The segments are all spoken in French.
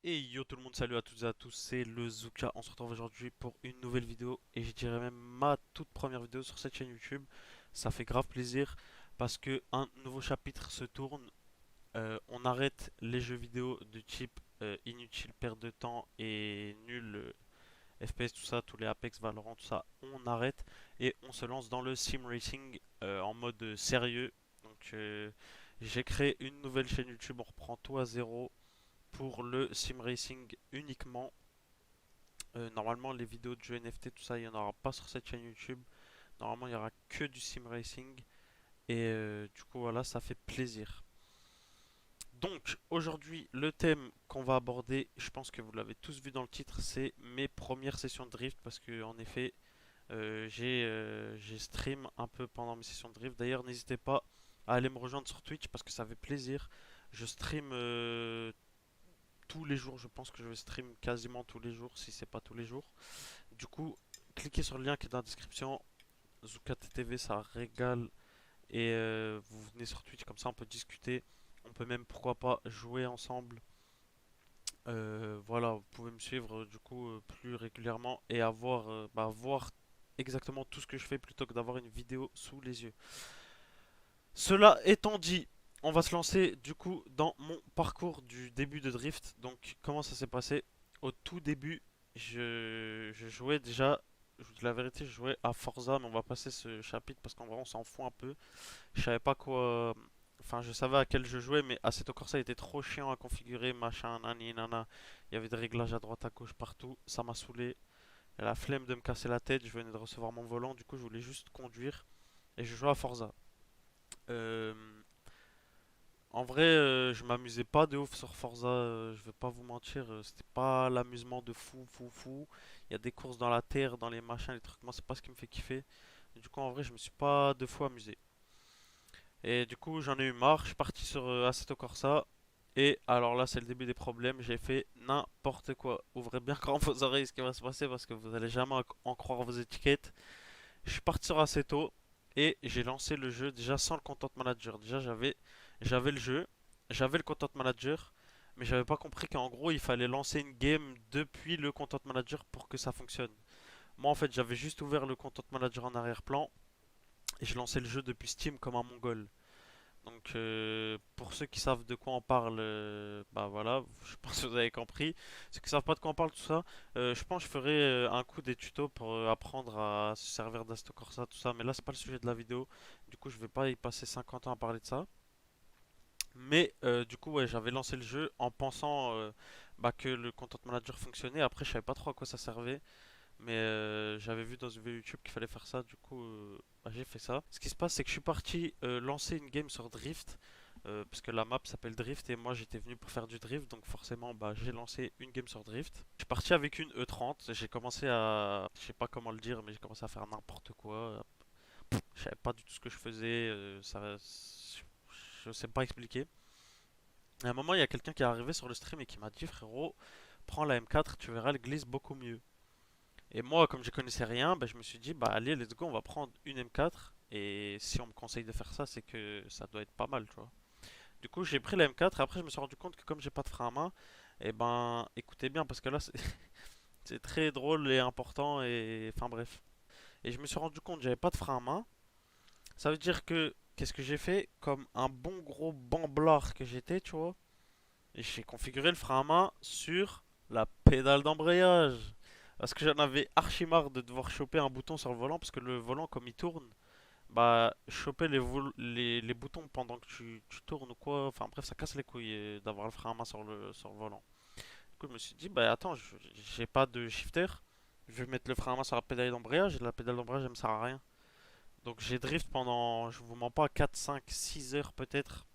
Et yo tout le monde, salut à toutes et à tous, c'est le Zuka. On se retrouve aujourd'hui pour une nouvelle vidéo et je dirais même ma toute première vidéo sur cette chaîne YouTube. Ça fait grave plaisir parce que un nouveau chapitre se tourne. On arrête les jeux vidéo de type inutile, perte de temps et nul, FPS, tout ça, tous les Apex, Valorant, tout ça, on arrête et on se lance dans le sim racing en mode sérieux. Donc j'ai créé une nouvelle chaîne YouTube, on reprend tout à zéro pour le sim racing uniquement. Normalement, les vidéos de jeux NFT, tout ça, il n'y en aura pas sur cette chaîne YouTube. Normalement, il n'y aura que du sim racing. Et du coup, voilà, ça fait plaisir. Donc, aujourd'hui, le thème qu'on va aborder, je pense que vous l'avez tous vu dans le titre, c'est mes premières sessions de drift. Parce que, en effet, j'ai stream un peu pendant mes sessions de drift. D'ailleurs, n'hésitez pas à aller me rejoindre sur Twitch parce que ça fait plaisir. Je stream tous les jours. Je pense que je vais stream quasiment tous les jours, si c'est pas tous les jours. Du coup, cliquez sur le lien qui est dans la description. Zukat TV, ça régale. Et vous venez sur Twitch, comme ça on peut discuter. On peut même, pourquoi pas, jouer ensemble. Voilà, vous pouvez me suivre du coup plus régulièrement et avoir, voir exactement tout ce que je fais plutôt que d'avoir une vidéo sous les yeux. Cela étant dit, on va se lancer du coup dans mon parcours du début de Drift. Donc, comment ça s'est passé? Au tout début, je jouais déjà, je vous dis la vérité, je jouais à Forza, mais on va passer ce chapitre parce qu'en vrai, on s'en fout un peu. Je savais pas quoi. Enfin, je savais à quel jeu jouer, mais Assetto Corsa était trop chiant à configurer, machin, nani, nana. Il y avait des réglages à droite, à gauche, partout. Ça m'a saoulé. La flemme de me casser la tête. Je venais de recevoir mon volant, du coup, je voulais juste conduire. Et je jouais à Forza. Euh, En vrai, je m'amusais pas de ouf sur Forza, je vais pas vous mentir, c'était pas l'amusement de fou, fou, fou. Il y a des courses dans la terre, dans les machins, les trucs, moi c'est pas ce qui me fait kiffer. Du coup, en vrai, je me suis pas deux fois amusé. Et du coup, j'en ai eu marre, je suis parti sur Assetto Corsa. Et alors là, c'est le début des problèmes, j'ai fait n'importe quoi. Ouvrez bien grand vos oreilles ce qui va se passer parce que vous allez jamais en croire vos étiquettes. Je suis parti sur Assetto et j'ai lancé le jeu déjà sans le Content Manager. Déjà j'avais le jeu, j'avais le Content Manager, mais j'avais pas compris qu'en gros il fallait lancer une game depuis le Content Manager pour que ça fonctionne. Moi en fait j'avais juste ouvert le Content Manager en arrière-plan et je lançais le jeu depuis Steam comme un mongol. Donc pour ceux qui savent de quoi on parle, bah voilà, je pense que vous avez compris. Ceux qui savent pas de quoi on parle, tout ça, je pense que je ferai un coup des tutos pour apprendre à se servir d'Asto Corsa, tout ça. Mais là, c'est pas le sujet de la vidéo. Du coup, je vais pas y passer 50 ans à parler de ça. Mais du coup, ouais, j'avais lancé le jeu en pensant que le Content Manager fonctionnait. Après, je savais pas trop à quoi ça servait. Mais j'avais vu dans une vidéo YouTube qu'il fallait faire ça, du coup j'ai fait ça. Ce qui se passe, c'est que je suis parti lancer une game sur Drift, parce que la map s'appelle Drift et moi j'étais venu pour faire du drift, donc forcément j'ai lancé une game sur Drift. Je suis parti avec une E30, j'ai commencé à, je sais pas comment le dire, mais j'ai commencé à faire n'importe quoi. Je savais pas du tout ce que je faisais, je sais pas expliquer. Et à un moment, il y a quelqu'un qui est arrivé sur le stream et qui m'a dit, frérot, prends la M4, tu verras, elle glisse beaucoup mieux. Et moi, comme je connaissais rien, je me suis dit, bah allez, let's go, on va prendre une M4. Et si on me conseille de faire ça, c'est que ça doit être pas mal, tu vois. Du coup, j'ai pris la M4 et après, je me suis rendu compte que comme j'ai pas de frein à main, et ben, écoutez bien, parce que là, c'est c'est très drôle et important et enfin bref. Et je me suis rendu compte que j'avais pas de frein à main. Ça veut dire que, qu'est-ce que j'ai fait? Comme un bon gros bamblard que j'étais, tu vois. Et j'ai configuré le frein à main sur la pédale d'embrayage. Parce que j'en avais archi marre de devoir choper un bouton sur le volant. Parce que le volant, comme il tourne, choper les boutons pendant que tu tournes ou quoi. Enfin bref, ça casse les couilles d'avoir le frein à main sur le volant. Du coup, je me suis dit, bah attends, j'ai pas de shifter. Je vais mettre le frein à main sur la pédale d'embrayage. Et la pédale d'embrayage, elle me sert à rien. Donc j'ai drift pendant, je vous mens pas, 4 5 6 heures peut-être.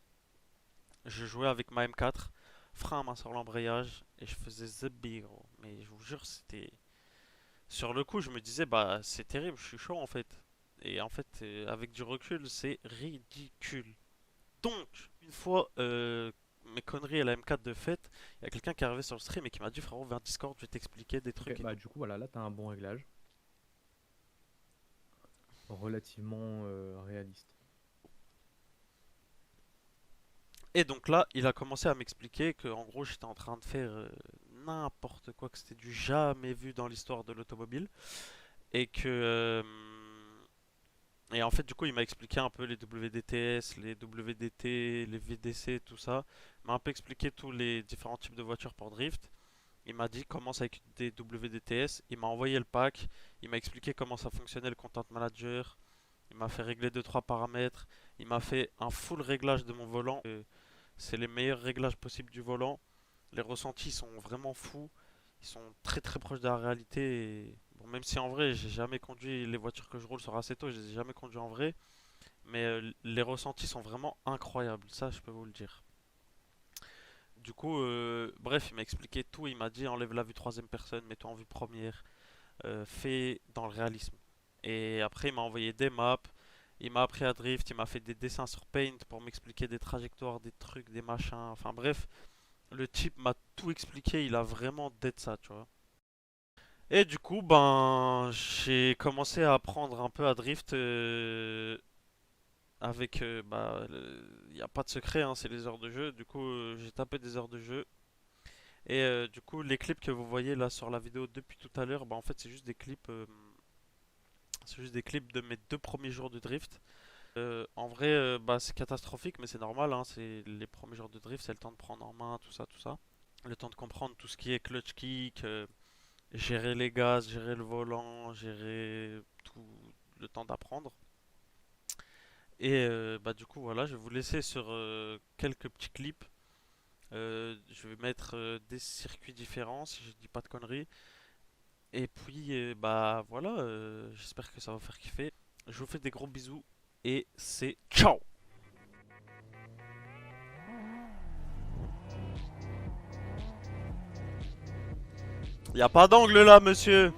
Je jouais avec ma M4, frein à main sur l'embrayage, et je faisais the big, gros. Mais je vous jure, c'était. Sur le coup, je me disais, bah c'est terrible, je suis chaud en fait. Et en fait, avec du recul, c'est ridicule. Donc, une fois mes conneries à la M4 de fait, il y a quelqu'un qui est arrivé sur le stream et qui m'a dit, frérot, vers Discord, je vais t'expliquer des Ok, trucs et bah tout. du coup voilà, là t'as un bon réglage, relativement réaliste. Et donc là, il a commencé à m'expliquer que en gros, j'étais en train de faire n'importe quoi, que c'était du jamais vu dans l'histoire de l'automobile. Et que. Et en fait, du coup, il m'a expliqué un peu les WDTS, les WDT, les VDC, tout ça. Il m'a un peu expliqué tous les différents types de voitures pour drift. Il m'a dit commence avec des WDTS. Il m'a envoyé le pack. Il m'a expliqué comment ça fonctionnait le Content Manager. Il m'a fait régler deux trois paramètres. Il m'a fait un full réglage de mon volant. C'est les meilleurs réglages possibles du volant. Les ressentis sont vraiment fous. Ils sont très très proches de la réalité. Bon, même si en vrai, j'ai jamais conduit les voitures que je roule sur Assetto, je les ai jamais conduits en vrai. Mais les ressentis sont vraiment incroyables. Ça, je peux vous le dire. Du coup, bref, il m'a expliqué tout. Il m'a dit enlève la vue troisième personne, mets-toi en vue première. Fais dans le réalisme. Et après, il m'a envoyé des maps. Il m'a appris à drift. Il m'a fait des dessins sur Paint pour m'expliquer des trajectoires, des trucs, des machins. Enfin bref, le type m'a tout expliqué, il a vraiment d'être ça, tu vois. Et du coup, ben, j'ai commencé à apprendre un peu à drift avec, bah, il n'y a pas de secret, hein, c'est les heures de jeu. Du coup, j'ai tapé des heures de jeu. Et du coup, les clips que vous voyez là sur la vidéo depuis tout à l'heure, bah, en fait, c'est juste des clips de mes 2 premiers jours de drift. En vrai, bah, c'est catastrophique, mais c'est normal, hein, c'est les premiers jours de drift, c'est le temps de prendre en main, tout ça, tout ça. Le temps de comprendre tout ce qui est clutch kick, gérer les gaz, gérer le volant, gérer tout le temps d'apprendre. Et bah du coup voilà, je vais vous laisser sur quelques petits clips. Je vais mettre des circuits différents si je dis pas de conneries. Et puis bah voilà, j'espère que ça va vous faire kiffer. Je vous fais des gros bisous et c'est ciao. Y a pas d'angle là, monsieur.